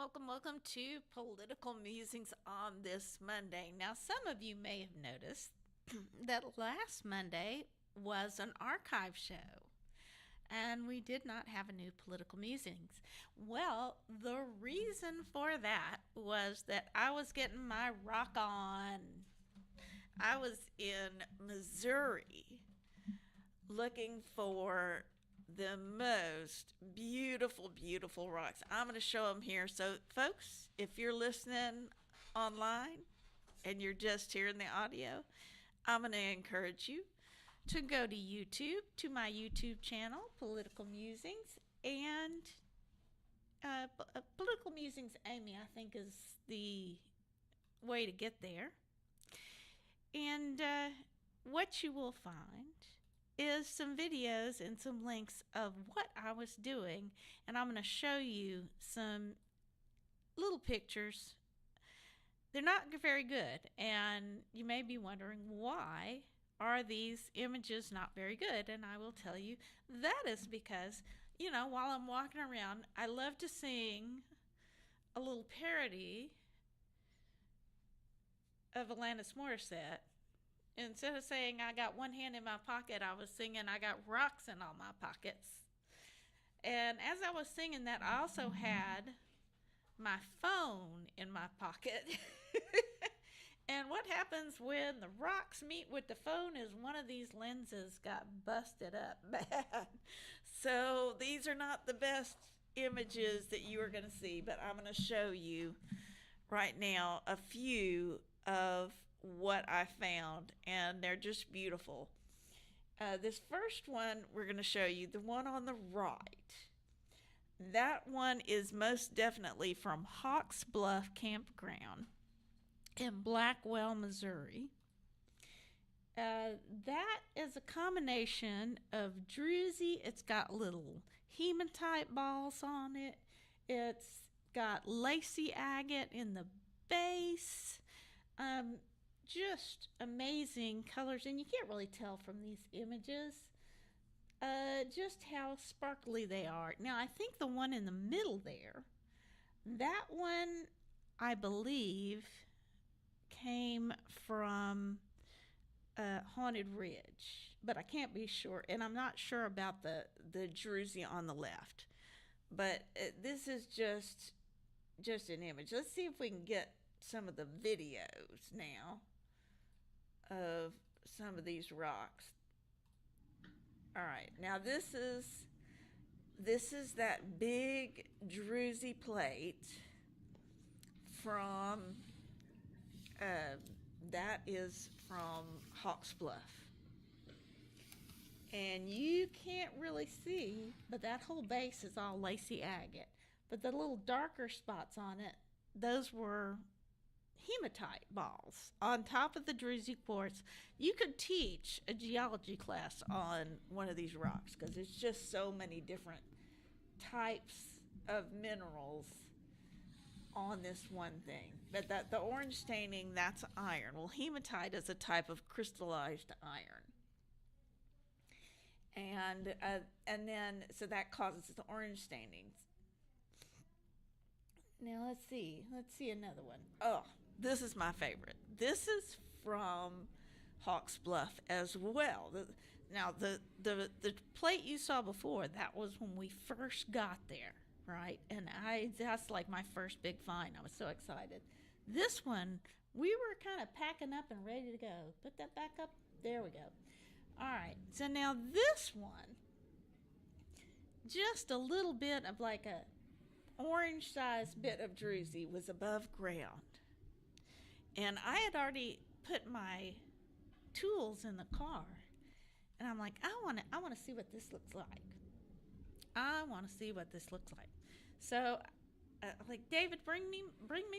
welcome to Political Musings on this Monday. Now, some of you may have noticed that last Monday was an archive show, and we did not have a new Political Musings. Well, the reason for that was that I was getting my rock on. I was in Missouri looking for the most beautiful, beautiful rocks. I'm going to show them here. So, folks, if you're listening online and you're just hearing the audio, I'm going to encourage you to go to YouTube, to my YouTube channel, Political Musings, and Political Musings Amy, I think, is the way to get there. And what you will find is some videos and some links of what I was doing, and I'm going to show you some little pictures. They're not very good, and you may be wondering, why are these images not very good? And I will tell you that is because, while I'm walking around, I love to sing a little parody of Alanis Morissette. Instead of saying I got one hand in my pocket, I was singing I got rocks in all my pockets. And as I was singing that, I also had my phone in my pocket. And what happens when the rocks meet with the phone is one of these lenses got busted up bad. So these are not the best images that you are going to see, but I'm going to show you right now a few of what I found, and they're just beautiful. This first one we're going to show you, the one on the right. That one is most definitely from Hawks Bluff Campground in Blackwell, Missouri. That is a combination of Drusy. It's got little hematite balls on it. It's got lacy agate in the base. Just amazing colors, and you can't really tell from these images just how sparkly they are. Now, I think the one in the middle there, that one, I believe, came from Haunted Ridge, but I can't be sure, and I'm not sure about the Drusy on the left. But this is just an image. Let's see if we can get some of the videos now of some of these rocks. All right, now this is that big Drusy plate from that is from Hawks Bluff, and you can't really see, but that whole base is all lacy agate. But the little darker spots on it, those were hematite balls on top of the Drusy quartz. You could teach a geology class on one of these rocks because it's just so many different types of minerals on this one thing. But the orange staining, that's iron. Well, hematite is a type of crystallized iron. And then so that causes the orange stainings. Now let's see another one. Oh, this is my favorite. This is from Hawks Bluff as well. Now the plate you saw before, that was when we first got there, right? And that's like my first big find. I was so excited. This one, we were kind of packing up and ready to go. Put that back up. There we go. All right. So now this one, just a little bit of like a orange-sized bit of Drusy was above ground, and I had already put my tools in the car, and I'm like, I want to see what this looks like. So, like, David, bring me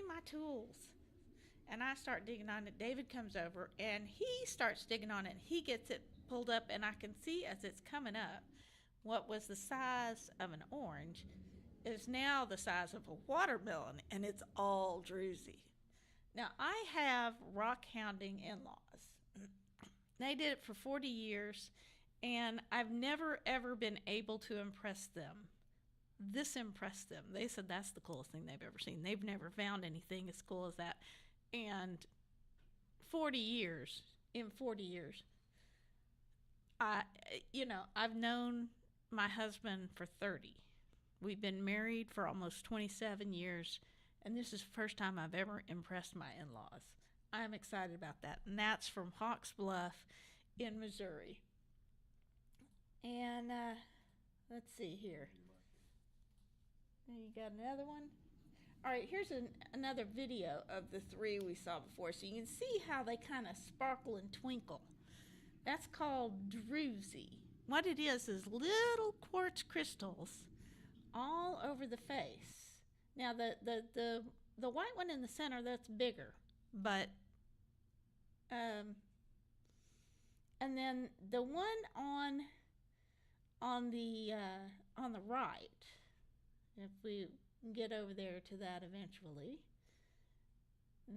my tools, and I start digging on it. David comes over, and he starts digging on it. And he gets it pulled up, and I can see as it's coming up, what was the size of an orange is now the size of a watermelon, and it's all Drusy. Now, I have rock hounding in-laws. They did it for 40 years, and I've never, ever been able to impress them this impressed them. They said that's the coolest thing they've ever seen. They've never found anything as cool as that. And 40 years, in 40 years, I, I've known my husband for 30. We've been married for almost 27 years, and this is the first time I've ever impressed my in-laws. I'm excited about that, and that's from Hawks Bluff in Missouri. And let's see here. You got another one? All right, here's another video of the three we saw before, so you can see how they kind of sparkle and twinkle. That's called Drusy. What it is little quartz crystals all over the face. Now the white one in the center, that's bigger, but and then the one on the right, if we get over there to that eventually,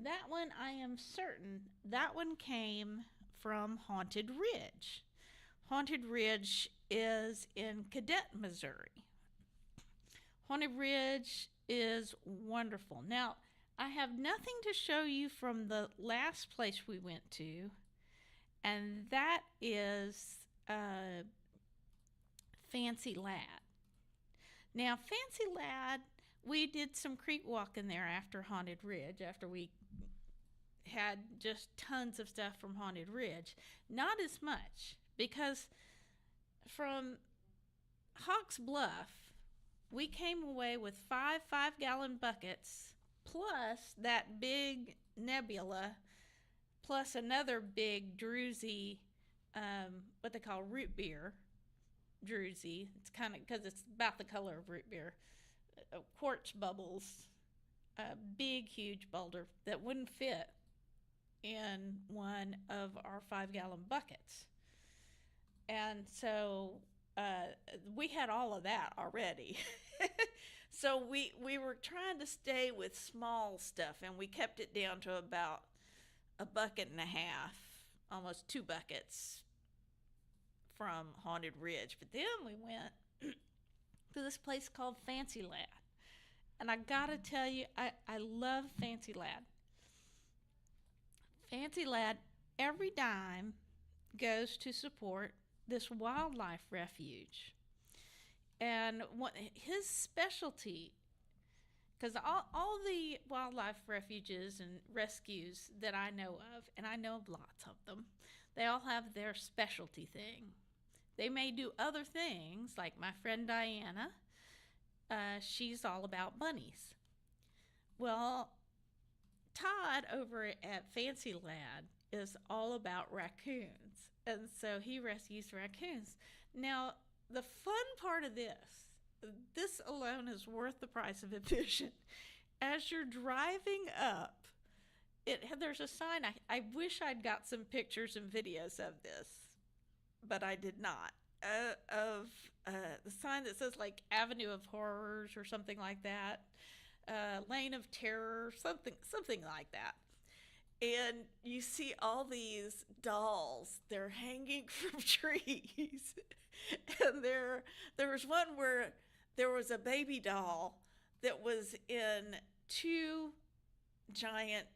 that one I am certain that one came from Haunted Ridge. Haunted Ridge is in Cadet, Missouri. Haunted Ridge is wonderful. Now, I have nothing to show you from the last place we went to, and that is Fancy Lad. Now, Fancy Lad, we did some creek walking there after Haunted Ridge, after we had just tons of stuff from Haunted Ridge. Not as much, because from Hawks Bluff, we came away with 5-gallon buckets, plus that big nebula, plus another big Drusy, what they call root beer Drusy. It's kind of, because it's about the color of root beer. Quartz bubbles, a big, huge boulder that wouldn't fit in one of our 5-gallon buckets. And so we had all of that already. So we were trying to stay with small stuff, and we kept it down to about a bucket and a half, almost 2 buckets from Haunted Ridge. But then we went to this place called Fancy Lad. And I gotta tell you, I love Fancy Lad. Fancy Lad, every dime goes to support this wildlife refuge. And what his specialty, because all the wildlife refuges and rescues that I know of, and I know of lots of them, they all have their specialty thing. They may do other things, like my friend Diana. She's all about bunnies. Well, Todd over at Fancy Lad is all about raccoons, and so he rescues raccoons. Now, the fun part of this alone is worth the price of admission. As you're driving up, there's a sign. I wish I'd got some pictures and videos of this, but I did not. Of the sign that says like Avenue of Horrors or something like that, Lane of Terror, something like that. And you see all these dolls. They're hanging from trees. And there was one where there was a baby doll that was in 2 giant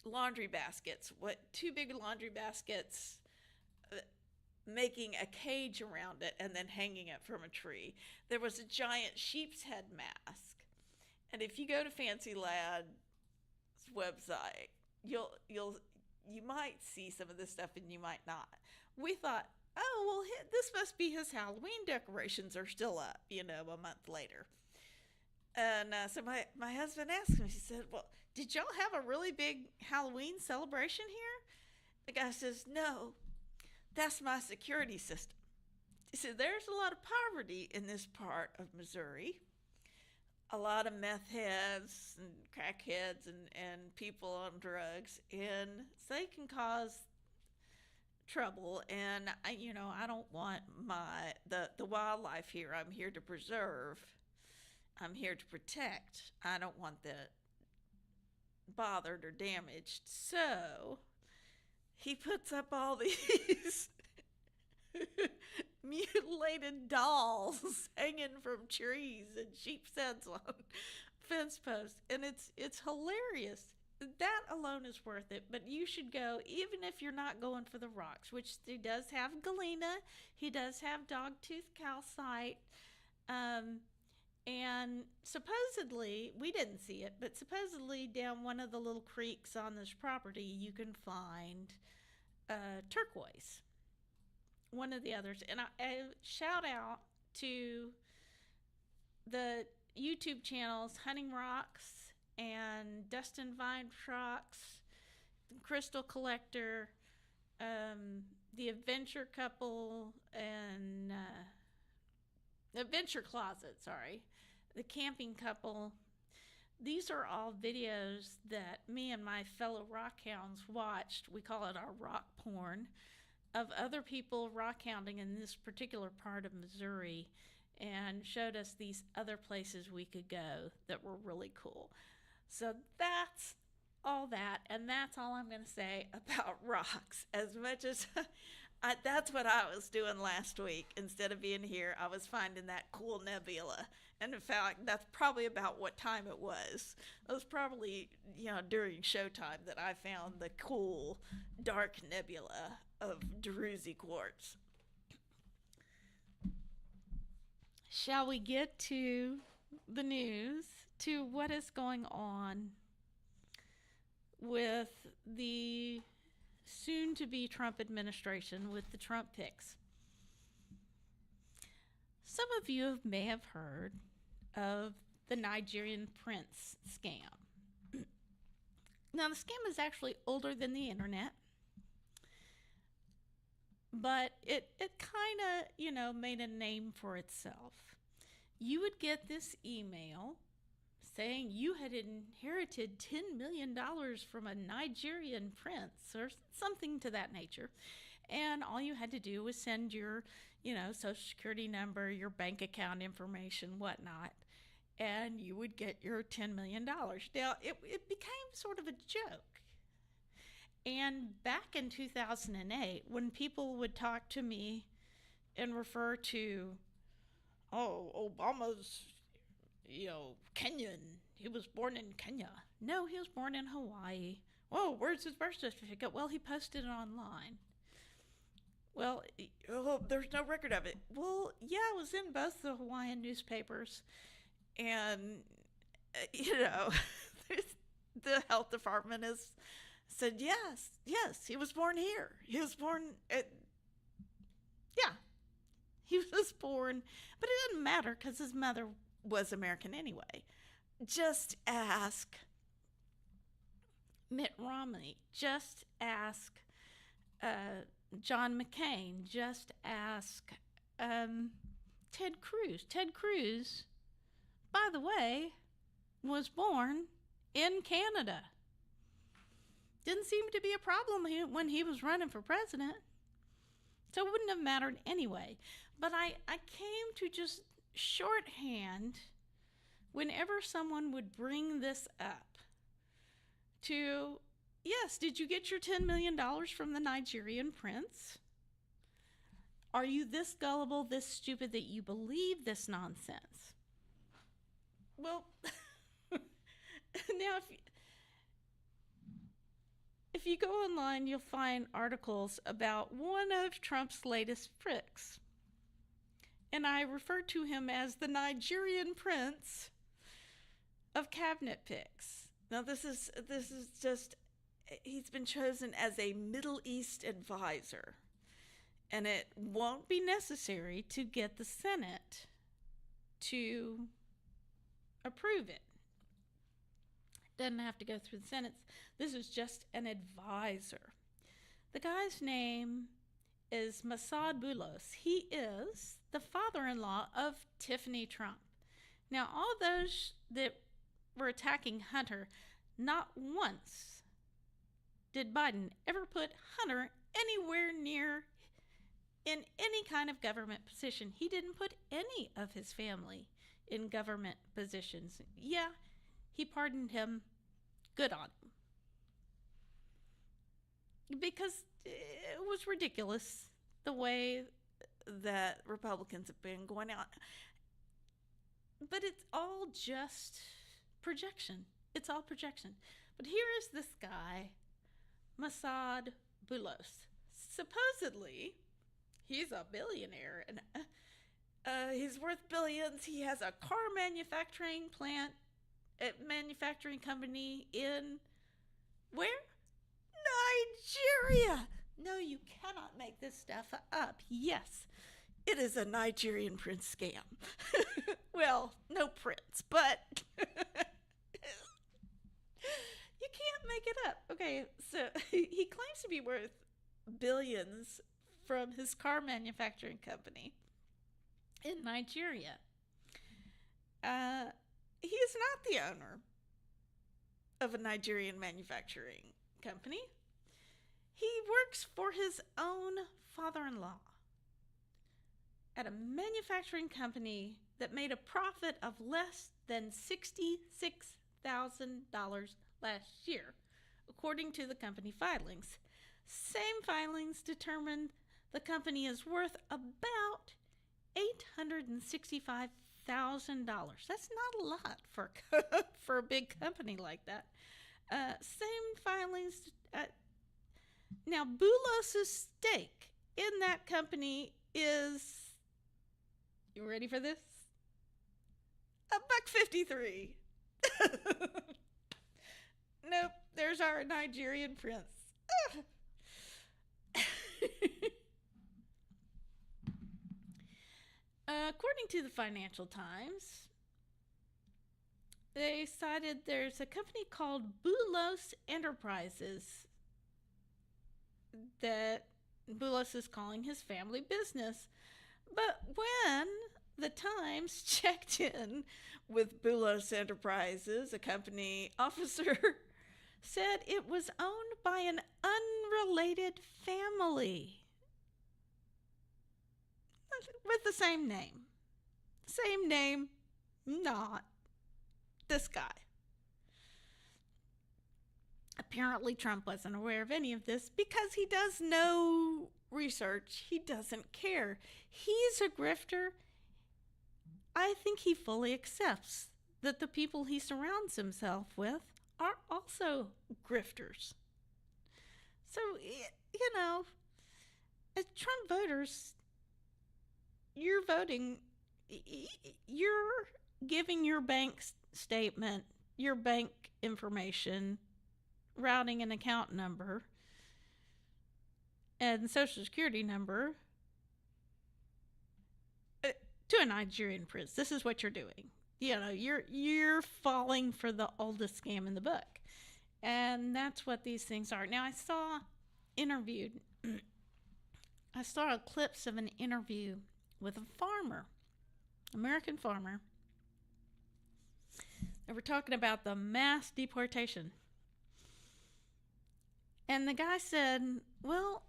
laundry baskets. 2 big laundry baskets, making a cage around it and then hanging it from a tree. There was a giant sheep's head mask. And if you go to Fancy Lad's website, you might see some of this stuff and you might not. We thought, oh, well, this must be his Halloween decorations are still up, a month later. And so my husband asked me, he said, well, did y'all have a really big Halloween celebration here? The guy says, no, that's my security system. He said, there's a lot of poverty in this part of Missouri. A lot of meth heads and crackheads and people on drugs, and so they can cause trouble. And I don't want the wildlife here. I'm here to preserve. I'm here to protect. I don't want that bothered or damaged. So he puts up all these mutilated dolls hanging from trees and sheep's heads on fence posts, and it's hilarious. That alone is worth it. But you should go, even if you're not going for the rocks, which he does have galena, he does have dogtooth calcite, and supposedly, we didn't see it, but supposedly down one of the little creeks on this property, you can find turquoise, one of the others. And I shout out to the YouTube channels Hunting Rocks and Dustin Vine Rocks, Crystal Collector, the Adventure Couple, and Adventure Closet, sorry, the Camping Couple. These are all videos that me and my fellow rock hounds watched. We call it our rock porn, of other people rock hounding in this particular part of Missouri, and showed us these other places we could go that were really cool. So that's all that, and that's all I'm going to say about rocks. As much as that's what I was doing last week. Instead of being here, I was finding that cool nebula. And in fact, that's probably about what time it was. It was probably, during showtime that I found the cool, dark nebula of Drusy quartz. Shall we get to the news, to what is going on with the soon-to-be Trump administration, with the Trump picks? Some of you may have heard of the Nigerian prince scam. Now, the scam is actually older than the internet, but it kind of, made a name for itself. You would get this email saying you had inherited $10 million from a Nigerian prince or something to that nature. And all you had to do was send your, social security number, your bank account information, whatnot, and you would get your $10 million. Now, it became sort of a joke. And back in 2008, when people would talk to me and refer to, Obama's, Kenyan. He was born in Kenya. No, he was born in Hawaii. Oh, where's his birth certificate? Well, he posted it online. Well, there's no record of it. Well, yeah, it was in both the Hawaiian newspapers. And, the health department has said, yes, he was born here. He was born he was born, but it doesn't matter because his mother was American anyway. Just ask Mitt Romney. Just ask John McCain. Just ask Ted Cruz. Ted Cruz, by the way, was born in Canada. Didn't seem to be a problem when he was running for president. So it wouldn't have mattered anyway. But I came to just shorthand whenever someone would bring this up to, yes, did you get your $10 million from the Nigerian prince? Are you this gullible, this stupid that you believe this nonsense? Well, now if you go online, you'll find articles about one of Trump's latest tricks. And I refer to him as the Nigerian prince of cabinet picks. Now, this is just, he's been chosen as a Middle East advisor. And it won't be necessary to get the Senate to approve it. Doesn't have to go through the Senate. This is just an advisor. The guy's name is Masad Boulos. He is the father-in-law of Tiffany Trump. Now, all those that were attacking Hunter, not once did Biden ever put Hunter anywhere near in any kind of government position. He didn't put any of his family in government positions. Yeah, he pardoned him. Good on him. Because it was ridiculous the way that Republicans have been going out. But it's all just projection. It's all projection. But here is this guy, Masad Boulos. Supposedly, he's a billionaire, and he's worth billions. He has a car manufacturing plant, manufacturing company in where? Nigeria. No, you cannot make this stuff up. Yes, it is a Nigerian prince scam. Well, no prince, but you can't make it up. Okay, so he claims to be worth billions from his car manufacturing company in Nigeria. He is not the owner of a Nigerian manufacturing company. He works for his own father-in-law at a manufacturing company that made a profit of less than $66,000 last year, according to the company filings. Same filings determined the company is worth about $865,000. That's not a lot for for a big company like that. Same filings. Now, Boulos' stake in that company is, you ready for this? $1.53. Nope, there's our Nigerian prince. According to the Financial Times, they cited there's a company called Boulos Enterprises that Boulos is calling his family business. But when the Times checked in with Boulos Enterprises, a company officer said it was owned by an unrelated family with the same name. Same name, not this guy. Apparently, Trump wasn't aware of any of this because he does no research. He doesn't care. He's a grifter. I think he fully accepts that the people he surrounds himself with are also grifters. So, you know, as Trump voters, you're voting, you're giving your bank statement, your bank information, routing and account number, and social security number to a Nigerian prince. This is what you're doing. You know, you're falling for the oldest scam in the book. And that's what these things are. Now, I saw clips of an interview with a farmer, American farmer. They were talking about the mass deportation. And the guy said, well,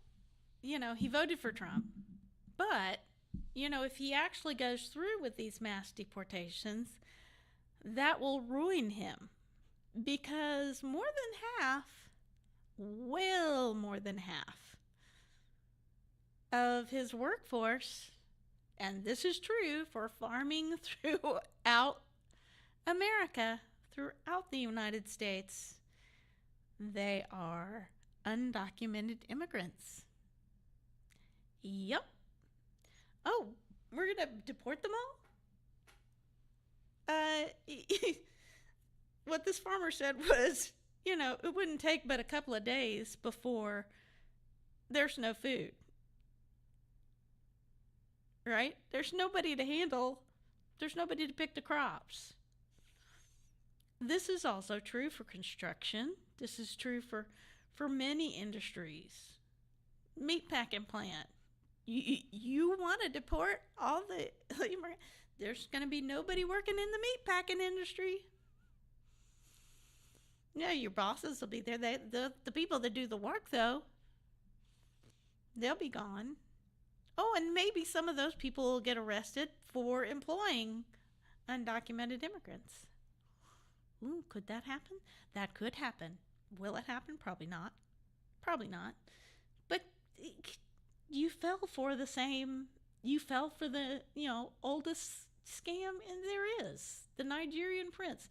you know, he voted for Trump, but, you know, if he actually goes through with these mass deportations, that will ruin him because more than half, well more than half of his workforce, and this is true for farming throughout America, throughout the United States, they are undocumented immigrants. Yep. Oh, we're going to deport them all? What this farmer said was, you know, it wouldn't take but a couple of days before there's no food. Right? There's nobody to handle. There's nobody to pick the crops. This is also true for construction. This is true for many industries. Meatpacking plant. You want to deport all there's going to be nobody working in the meatpacking industry. Yeah, your bosses will be there. The people that do the work, though, they'll be gone. Oh, and maybe some of those people will get arrested for employing undocumented immigrants. Ooh, could that happen? That could happen. Will it happen? Probably not. Probably not. But you fell for the same You fell for the, oldest scam there is, the Nigerian prince.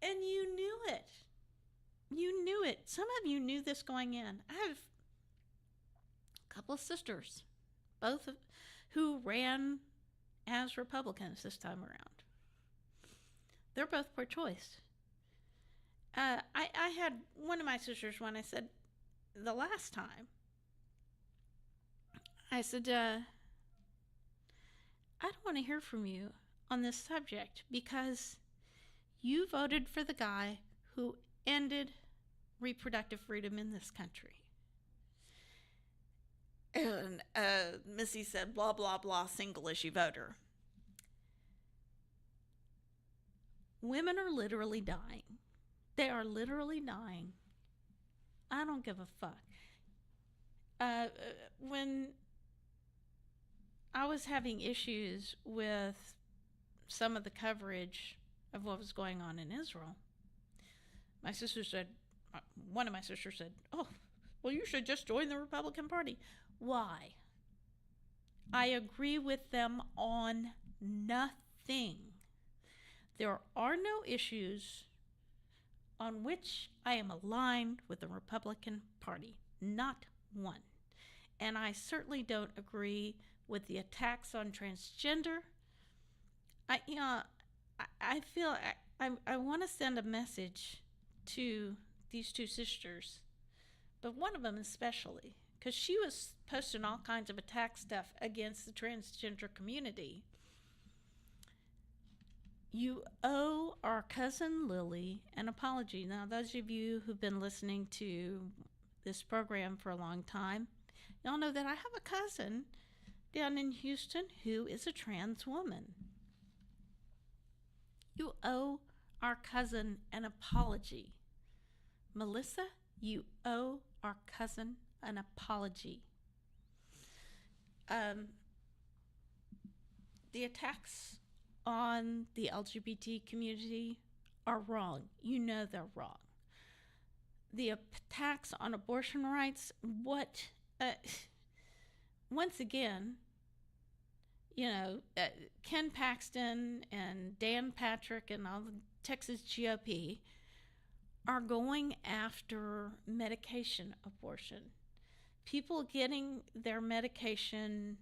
And you knew it. You knew it. Some of you knew this going in. I have a couple of sisters, both who ran as Republicans this time around. They're both pro choice. I had one of my sisters when I said the last time, I said, I don't want to hear from you on this subject because you voted for the guy who ended reproductive freedom in this country. And Missy said, blah, blah, blah, single issue voter. Women are literally dying. They are literally dying. I don't give a fuck. When I was having issues with some of the coverage of what was going on in Israel, one of my sisters said, oh, well, you should just join the Republican Party. Why? I agree with them on nothing. There are no issues on which I am aligned with the Republican Party. Not one. And I certainly don't agree with the attacks on transgender. I feel I want to send a message to these two sisters, but one of them especially, because she was posting all kinds of attack stuff against the transgender community. You owe our cousin Lily an apology. Now, those of you who've been listening to this program for a long time, y'all know that I have a cousin down in Houston who is a trans woman. You owe our cousin an apology. Melissa, you owe our cousin an apology. The attacks on the LGBT community are wrong. You know they're wrong. The attacks on abortion rights, once again, Ken Paxton and Dan Patrick and all the Texas GOP are going after medication abortion. People getting their medication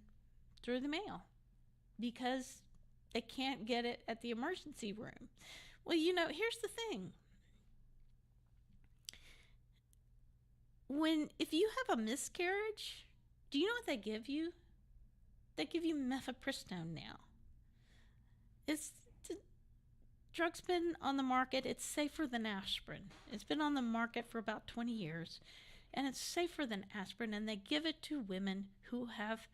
through the mail because they can't get it at the emergency room. Well, here's the thing. If you have a miscarriage, do you know what they give you? They give you mifepristone now. The drug's been on the market. It's safer than aspirin. It's been on the market for about 20 years, and it's safer than aspirin, and they give it to women who have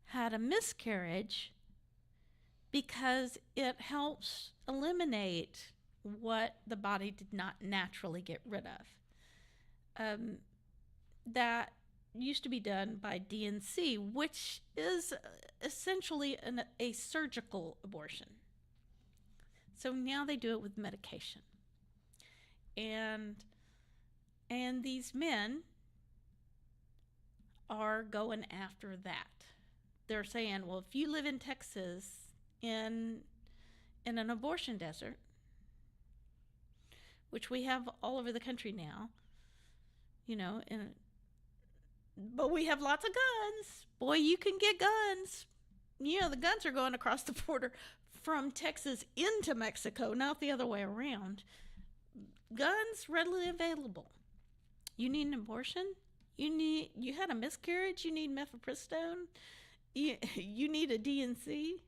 had a miscarriage because it helps eliminate what the body did not naturally get rid of. That used to be done by DNC, which is essentially a surgical abortion. So now they do it with medication. And these men are going after that. They're saying, well, if you live in Texas in an abortion desert, which we have all over the country now, but we have lots of guns. Boy, you can get guns. The guns are going across the border from Texas into Mexico, not the other way around. Guns readily available. You need an abortion? You had a miscarriage? You need mifepristone? You need a DNC?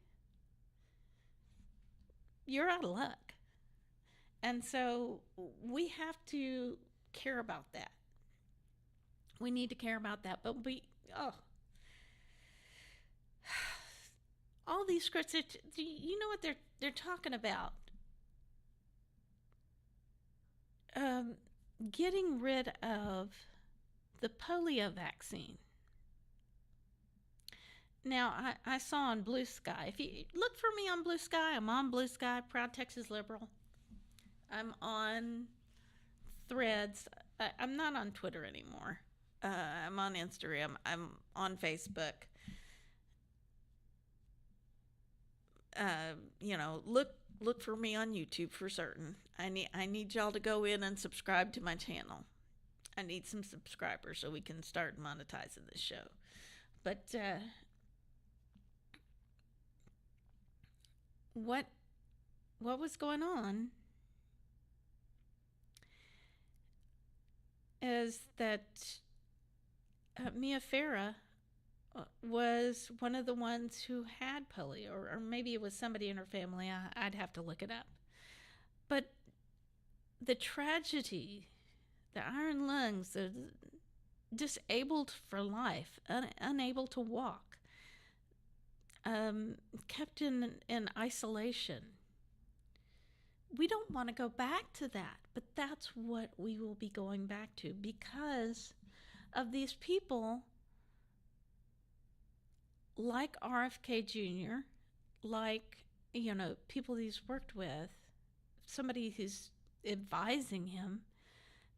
You're out of luck. And so we have to care about that. We need to care about that. But all these scripts, you know what they're talking about? Getting rid of the polio vaccine. Now, I saw on Blue Sky. If you look for me on Blue Sky, I'm on Blue Sky, Proud Texas Liberal. I'm on Threads. I'm not on Twitter anymore. I'm on Instagram. I'm on Facebook. look for me on YouTube for certain. I need y'all to go in and subscribe to my channel. I need some subscribers so we can start monetizing this show. But what was going on is that Mia Farah was one of the ones who had polio, or maybe it was somebody in her family. I'd have to look it up. But the tragedy, the iron lungs, the disabled for life, unable to walk, kept in isolation. We don't want to go back to that, but that's what we will be going back to because of these people like RFK Jr., like, people he's worked with, somebody who's advising him.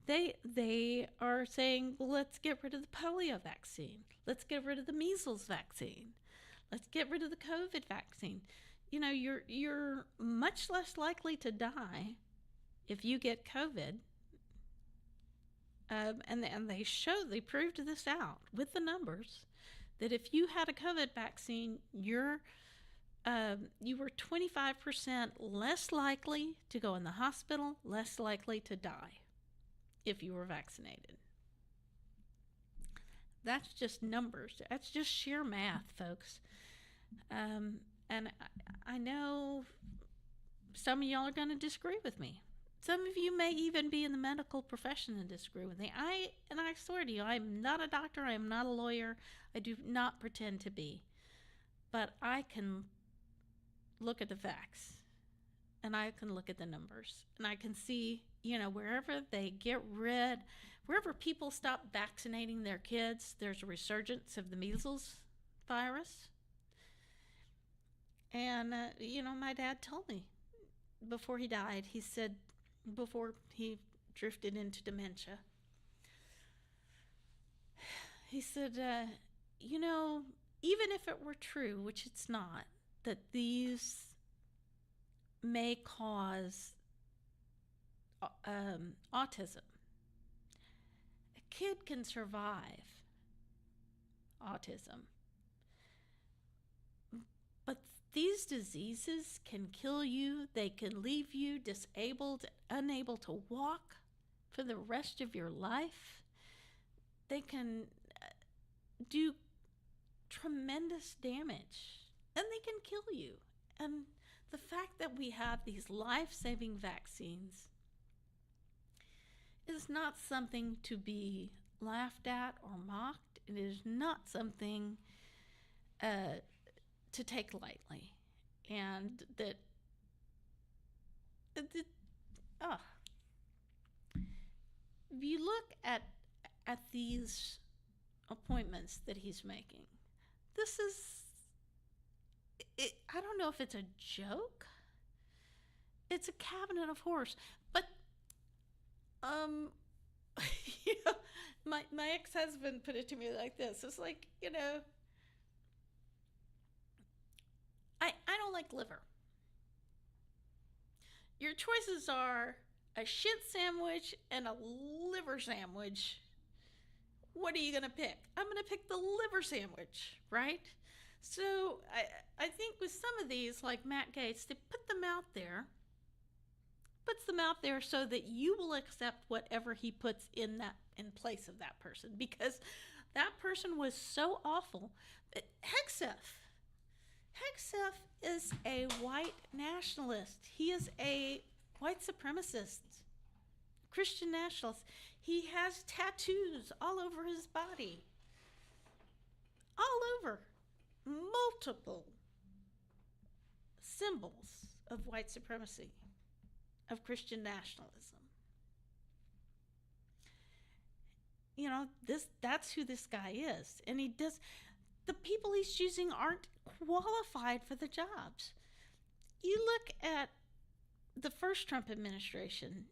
They are saying, well, let's get rid of the polio vaccine. Let's get rid of the measles vaccine. Let's get rid of the COVID vaccine. You're much less likely to die if you get COVID. And they proved this out with the numbers that if you had a COVID vaccine, you were 25% less likely to go in the hospital, less likely to die if you were vaccinated. That's just numbers. That's just sheer math, folks. And I know some of y'all are going to disagree with me. Some of you may even be in the medical profession and disagree with me. I swear to you, I'm not a doctor. I am not a lawyer. I do not pretend to be. But I can look at the facts, and I can look at the numbers, and I can see, wherever wherever people stop vaccinating their kids, there's a resurgence of the measles virus. And, my dad told me before he died, he said, before he drifted into dementia, he said, even if it were true, which it's not, that these may cause autism, a kid can survive autism. But these diseases can kill you. They can leave you disabled, unable to walk for the rest of your life. They can do tremendous damage, and they can kill you. And the fact that we have these life-saving vaccines is not something to be laughed at or mocked. It is not something to take lightly. And if you look at these appointments that he's making, this is, I don't know if it's a joke. It's a cabinet of horrors. But my ex-husband put it to me like this. It's like, I don't like liver. Your choices are a shit sandwich and a liver sandwich. What are you going to pick? I'm going to pick the liver sandwich, right? So I think with some of these, like Matt Gaetz, they puts them out there so that you will accept whatever he puts in place of that person, because that person was so awful. But Hegseth is a white nationalist. He is a white supremacist, Christian nationalist. He has tattoos all over his body. All over. Multiple symbols of white supremacy, of Christian nationalism. That's who this guy is. And the people he's choosing aren't qualified for the jobs. You look at the first Trump administration.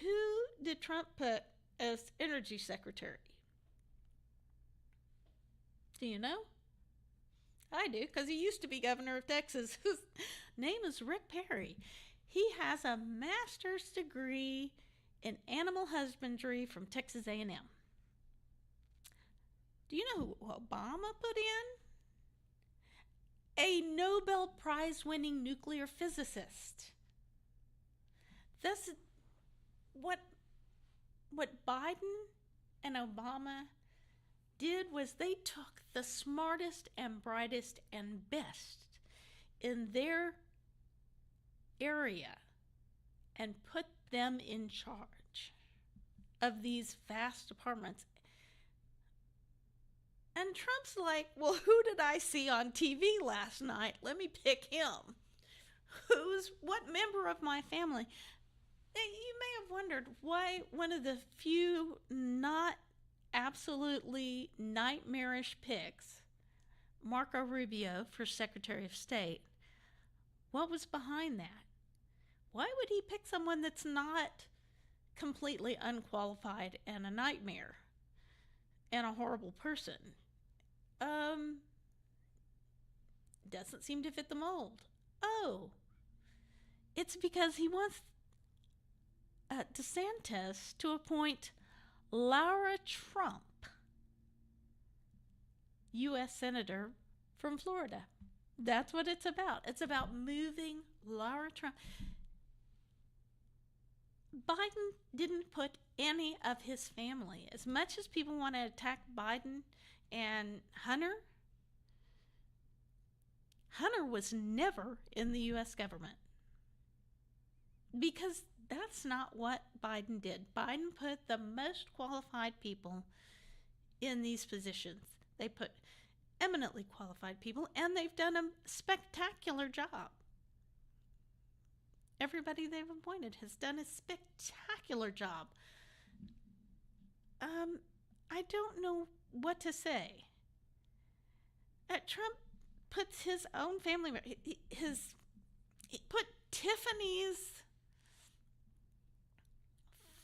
Who did Trump put as energy secretary? Do you know? I do, because he used to be governor of Texas. His name is Rick Perry. He has a master's degree in animal husbandry from Texas A&M. Do you know who Obama put in? A Nobel Prize winning nuclear physicist. This what Biden and Obama did was they took the smartest and brightest and best in their area and put them in charge of these vast departments. And Trump's like, well, who did I see on TV last night? Let me pick him. What member of my family? You may have wondered why one of the few not absolutely nightmarish picks, Marco Rubio for Secretary of State. What was behind that? Why would he pick someone that's not completely unqualified and a nightmare and a horrible person? Doesn't seem to fit the mold. Oh, it's because he wants DeSantis to appoint Laura Trump, U.S. Senator from Florida. That's what it's about. It's about moving Laura Trump. Biden didn't put any of his family. As much as people want to attack Biden and Hunter was never in the U.S. government. Because that's not what Biden did. Biden put the most qualified people in these positions. They put eminently qualified people, and they've done a spectacular job. Everybody they've appointed has done a spectacular job. I don't know what to say. Trump puts his own family. He put Tiffany's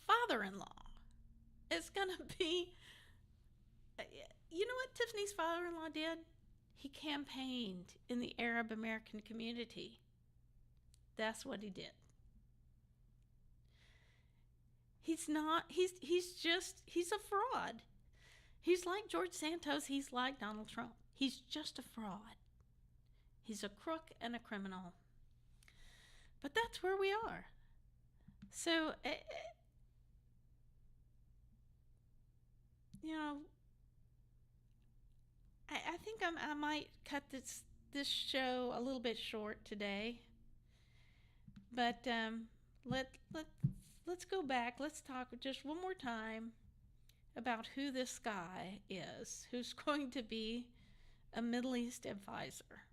father-in-law. It's gonna be. You know what Tiffany's father-in-law did? He campaigned in the Arab American community. That's what he did. He's a fraud. He's like George Santos. He's like Donald Trump. He's just a fraud. He's a crook and a criminal. But that's where we are. So, I think I might cut this show a little bit short today. But let's go back. Let's talk just one more time about who this guy is, who's going to be a Middle East advisor.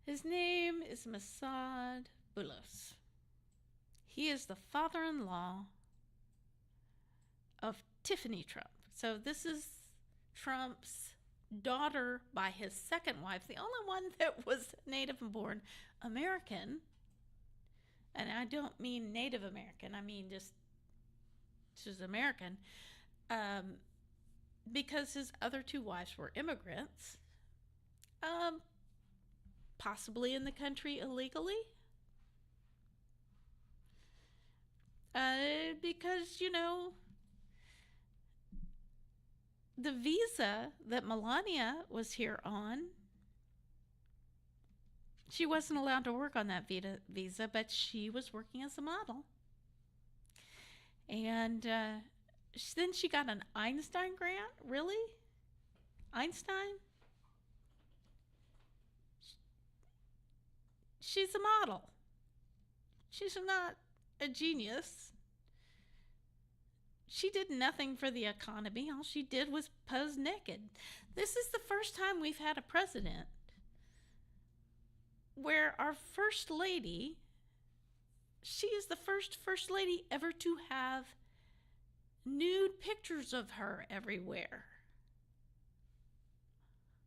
His name is Mossad Boulos. He is the father-in-law of Tiffany Trump. So this is Trump's daughter by his second wife, the only one that was native born American. And I don't mean Native American, I mean just she's American, because his other two wives were immigrants, possibly in the country illegally, because the visa that Melania was here on, she wasn't allowed to work on that visa, but she was working as a model. And then she got an Einstein grant. Really? Einstein? She's a model. She's not a genius. She did nothing for the economy. All she did was pose naked. This is the first time we've had a president where our first lady, she is the first lady ever to have nude pictures of her everywhere.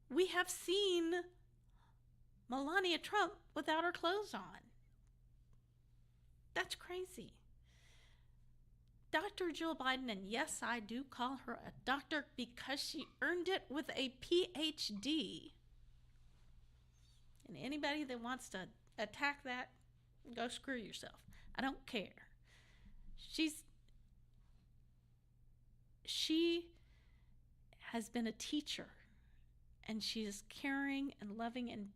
We have seen Melania Trump without her clothes on. That's crazy. Dr. Jill Biden, and yes, I do call her a doctor because she earned it with a PhD. And anybody that wants to attack that, go screw yourself. I don't care. She has been a teacher, and she is caring and loving and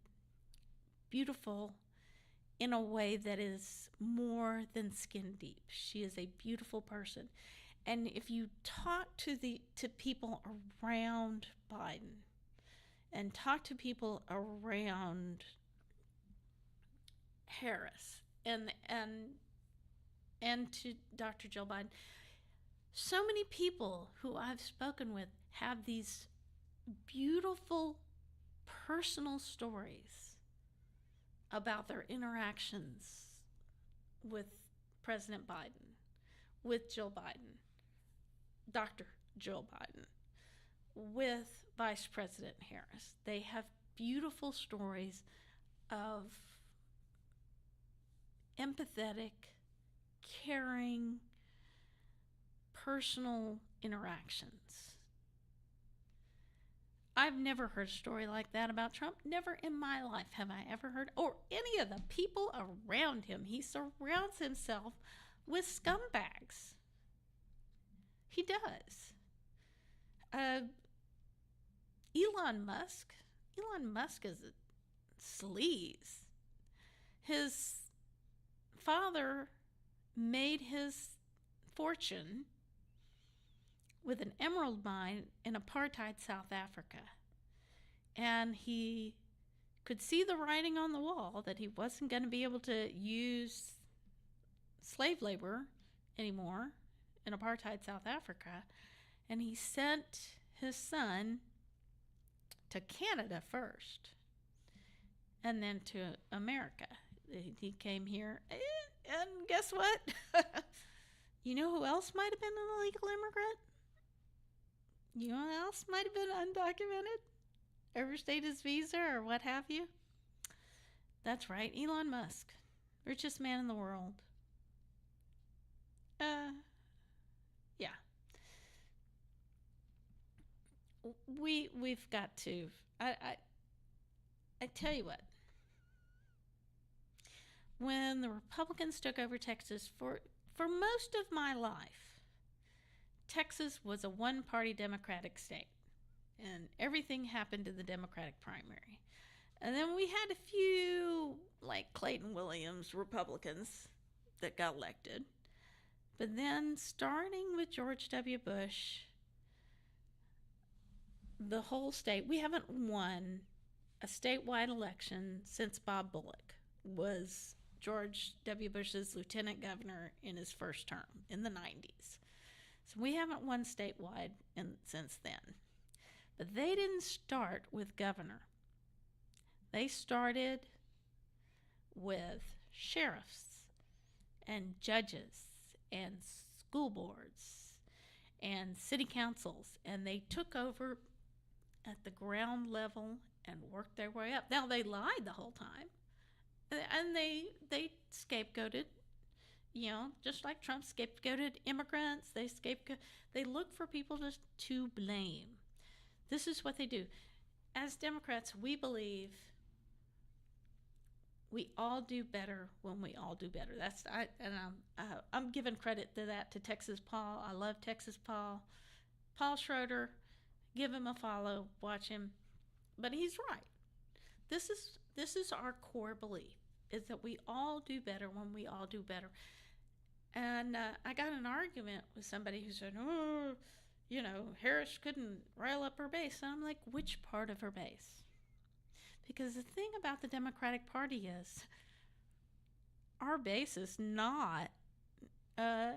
beautiful in a way that is more than skin deep. She is a beautiful person. And if you talk to people around Biden and talk to people around Harris and to Dr. Jill Biden, so many people who I've spoken with have these beautiful personal stories about their interactions with President Biden, with Jill Biden, Dr. Jill Biden, with Vice President Harris. They have beautiful stories of empathetic, caring, personal interactions. I've never heard a story like that about Trump. Never in my life have I ever heard, or any of the people around him. He surrounds himself with scumbags. He does. Elon Musk is a sleaze. His father made his fortune with an emerald mine in apartheid South Africa. And he could see the writing on the wall that he wasn't going to be able to use slave labor anymore in apartheid South Africa. And he sent his son to Canada first and then to America. He came here, and guess what? You know who else might have been an illegal immigrant? You know who else might have been undocumented? Overstayed his visa or what have you? That's right, Elon Musk. Richest man in the world. Yeah. We've got to. I tell you what. When the Republicans took over Texas, for most of my life, Texas was a one-party Democratic state, and everything happened in the Democratic primary. And then we had a few, like Clayton Williams, Republicans that got elected. But then, starting with George W. Bush, the whole state, we haven't won a statewide election since Bob Bullock was George W. Bush's lieutenant governor in his first term in the 90s. So we haven't won statewide since then. But they didn't start with governor. They started with sheriffs and judges and school boards and city councils, and they took over at the ground level and worked their way up. Now, they lied the whole time, and they scapegoated, just like Trump scapegoated immigrants. They look for people to blame. This is what they do. As Democrats, we believe we all do better when we all do better. I'm giving credit to that to Texas Paul. I love Texas Paul. Paul Schroeder, give him a follow, watch him. But he's right. This is our core belief, is that we all do better when we all do better. And I got an argument with somebody who said, Harris couldn't rile up her base. And I'm like, which part of her base? Because the thing about the Democratic Party is our base is not a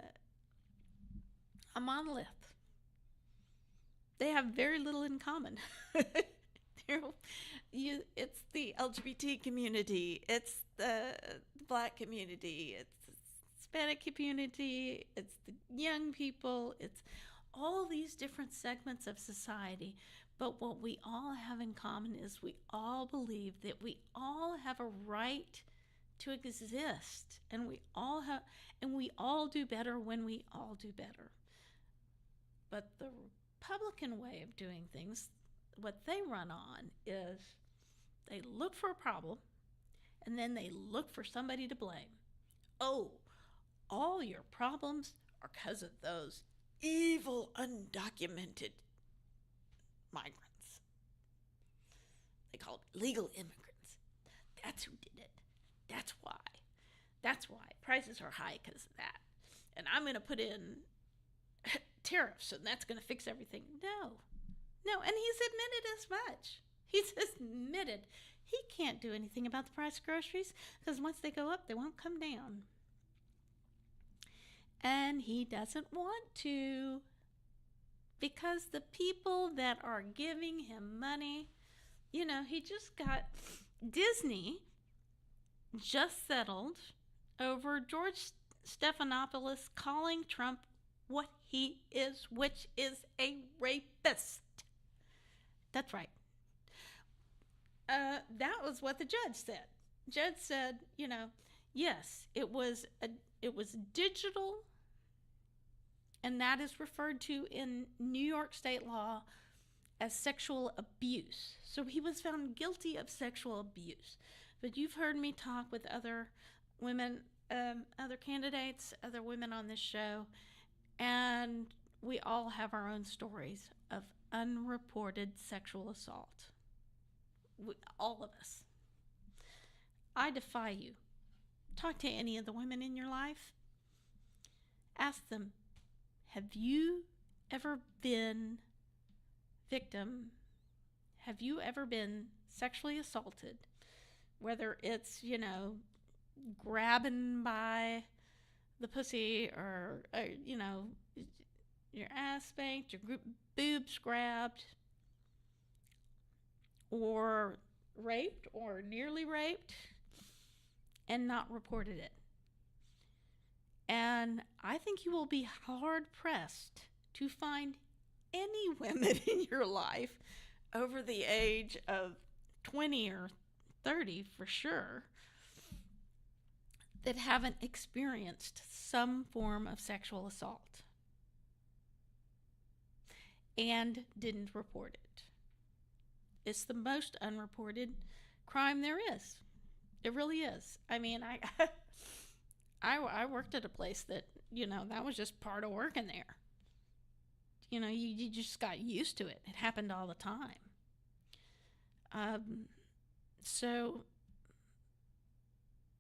monolith. They have very little in common. It's the LGBT community, it's the Black community, it's the Hispanic community, it's the young people, it's all these different segments of society. But what we all have in common is we all believe that we all have a right to exist. And we all do better when we all do better. But the Republican way of doing things, what they run on is they look for a problem and then they look for somebody to blame. Oh, all your problems are because of those evil, undocumented migrants. They call it legal immigrants. That's who did it. That's why. That's why prices are high, because of that. And I'm going to put in tariffs and that's going to fix everything. No. And he's admitted as much. He's admitted he can't do anything about the price of groceries, because once they go up, they won't come down. And he doesn't want to, because the people that are giving him money, he just got Disney just settled over George Stephanopoulos calling Trump what he is, which is a rapist. That's right. That was what the judge said. Judge said, yes, it was digital, and that is referred to in New York state law as sexual abuse. So he was found guilty of sexual abuse. But you've heard me talk with other women, other candidates, other women on this show, and we all have our own stories of unreported sexual assault. All of us. I defy you. Talk to any of the women in your life. Ask them, have you ever been victim? Have you ever been sexually assaulted? Whether it's, grabbing by the pussy or your ass spanked, your boobs grabbed, or raped or nearly raped and not reported it. And I think you will be hard pressed to find any women in your life over the age of 20 or 30 for sure that haven't experienced some form of sexual assault and didn't report it. It's the most unreported crime there is. It really is. I mean, I worked at a place that, that was just part of working there. You just got used to it. It happened all the time. So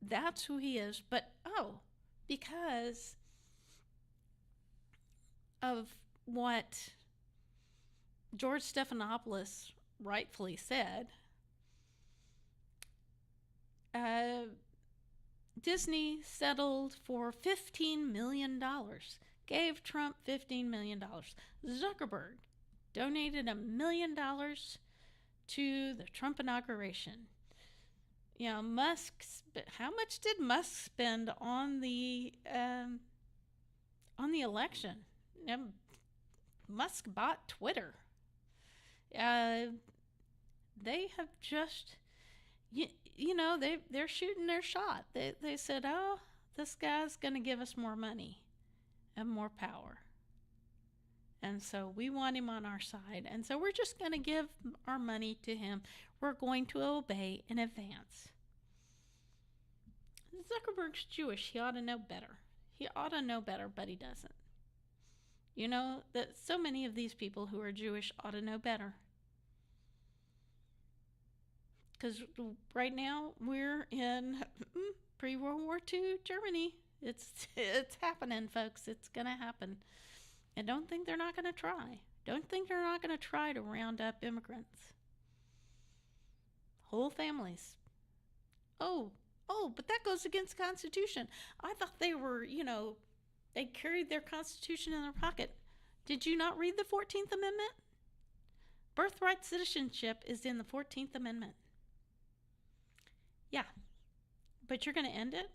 that's who he is. But, because of what George Stephanopoulos rightfully said, Disney settled for $15 million, gave Trump $15 million. Zuckerberg donated $1 million to the Trump inauguration. Musk, how much did Musk spend on the election? Musk bought Twitter. They have just, they're shooting their shot. They said, this guy's going to give us more money and more power. And so we want him on our side. And so we're just going to give our money to him. We're going to obey in advance. Zuckerberg's Jewish. He ought to know better. He ought to know better, but he doesn't. That so many of these people who are Jewish ought to know better. Because right now we're in pre-World War II Germany. It's happening, folks. It's going to happen. And don't think they're not going to try. Don't think they're not going to try to round up immigrants. Whole families. Oh, but that goes against the Constitution. I thought they were, they carried their Constitution in their pocket. Did you not read the 14th Amendment? Birthright citizenship is in the 14th Amendment. Yeah. But you're going to end it?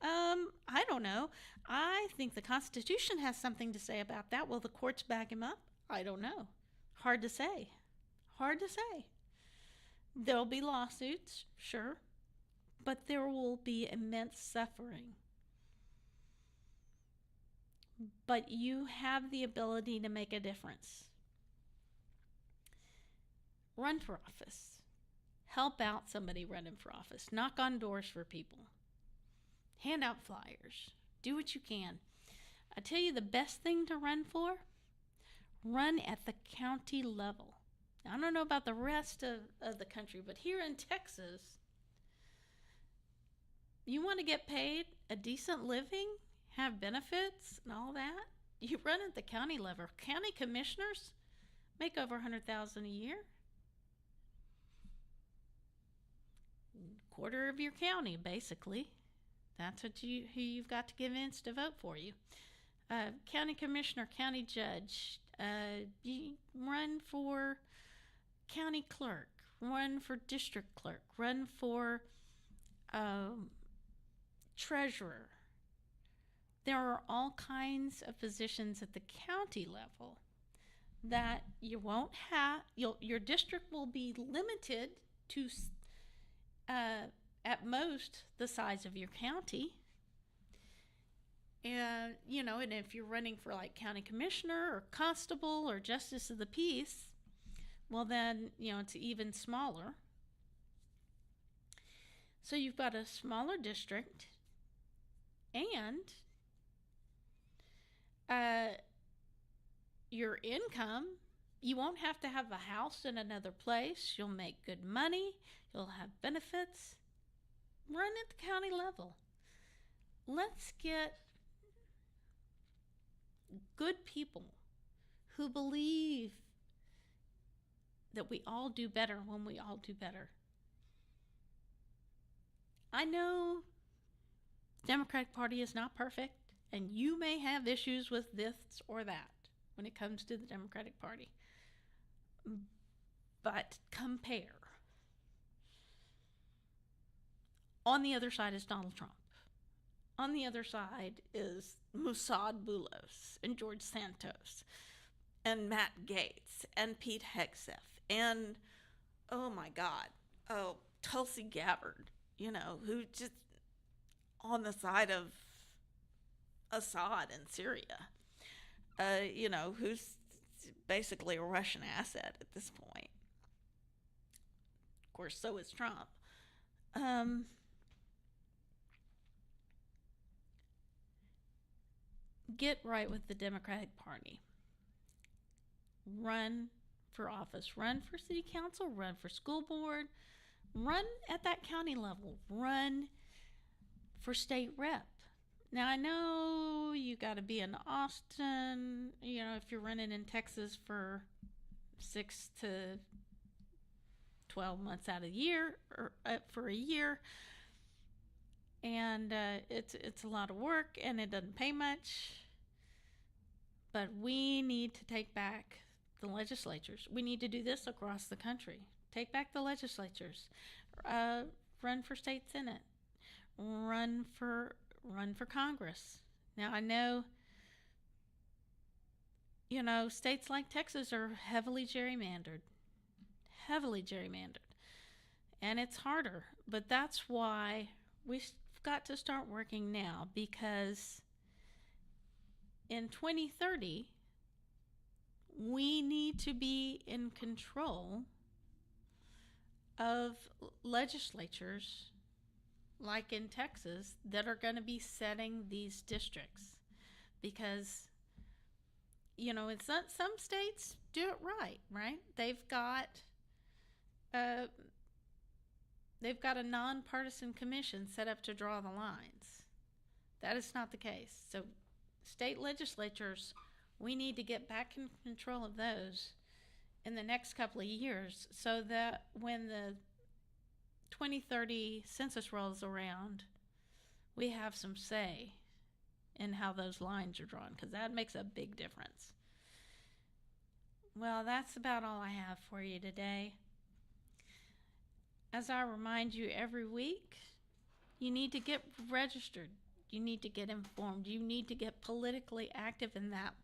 I don't know. I think the Constitution has something to say about that. Will the courts back him up? I don't know. Hard to say. There'll be lawsuits, sure. but there will be immense suffering. But you have the ability to make a difference. Run for office. Help out somebody running for office. Knock on doors for people. Hand out flyers. Do what you can. I tell you the best thing to run for? Run at the county level. I don't know about the rest of the country, but here in Texas, you want to get paid a decent living, have benefits and all that, you run at the county level. County commissioners make over $100,000 a year. Quarter of your county, basically. That's who you've got to convince to vote for you. County commissioner, county judge, you run for county clerk, run for district clerk, run for treasurer. There are all kinds of positions at the county level that you won't have. Your district will be limited to at most the size of your county. And and if you're running for like county commissioner or constable or justice of the peace, well then it's even smaller. So you've got a smaller district, and your income, you won't have to have a house in another place. You'll make good money. You'll have benefits. Run at the county level. Let's get good people who believe that we all do better when we all do better. I know the Democratic Party is not perfect, and you may have issues with this or that when it comes to the Democratic Party. But compare. On the other side is Donald Trump. On the other side is Musad Boulos and George Santos and Matt Gaetz and Pete Hegseth and, oh my God, Tulsi Gabbard, who just on the side of Assad in Syria, who's basically a Russian asset at this point. Of course, so is Trump. Get right with the Democratic Party. Run for office. Run for city council. Run for school board. Run at that county level. Run for state rep. Now, I know you got to be in Austin, if you're running in Texas for 6 to 12 months out of the year, or for a year. And it's a lot of work, and it doesn't pay much. But we need to take back the legislatures. We need to do this across the country. Take back the legislatures. Run for state senate. Run for Congress. Now, I know, states like Texas are heavily gerrymandered. And it's harder. But that's why we've got to start working now, because in 2030, we need to be in control of legislatures like in Texas that are going to be setting these districts, because it's not, some states do it right. They've got a nonpartisan commission set up to draw the lines. That is not the case. So state legislatures, we need to get back in control of those in the next couple of years, so that when the 2030 census rolls around, we have some say in how those lines are drawn, because that makes a big difference. Well, that's about all I have for you today. As I remind you every week, you need to get registered. You need to get informed. You need to get politically active in that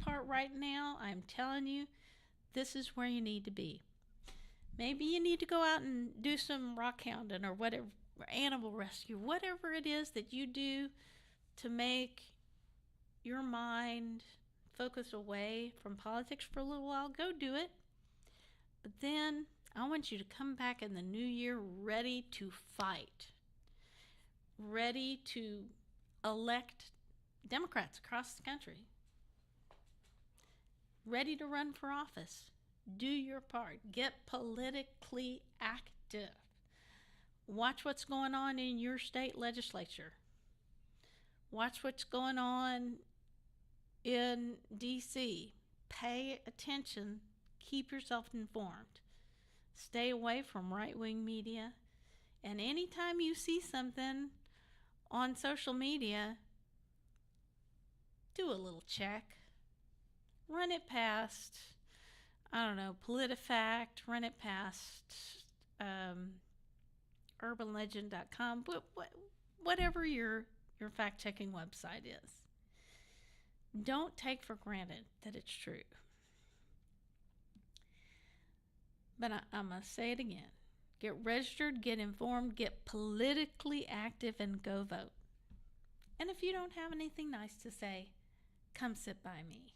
part right now. I'm telling you, this is where you need to be. Maybe you need to go out and do some rock hounding or or animal rescue, whatever it is that you do to make your mind focus away from politics for a little while, go do it. But then I want you to come back in the new year ready to fight, ready to elect Democrats across the country, ready to run for office. Do your part. Get politically active. Watch what's going on in your state legislature. Watch what's going on in D.C. Pay attention. Keep yourself informed. Stay away from right-wing media. And anytime you see something on social media, do a little check. Run it past, I don't know, PolitiFact. Run it past urbanlegend.com. Whatever your fact-checking website is. Don't take for granted that it's true. But I'm going to say it again. Get registered, get informed, get politically active, and go vote. And if you don't have anything nice to say, come sit by me.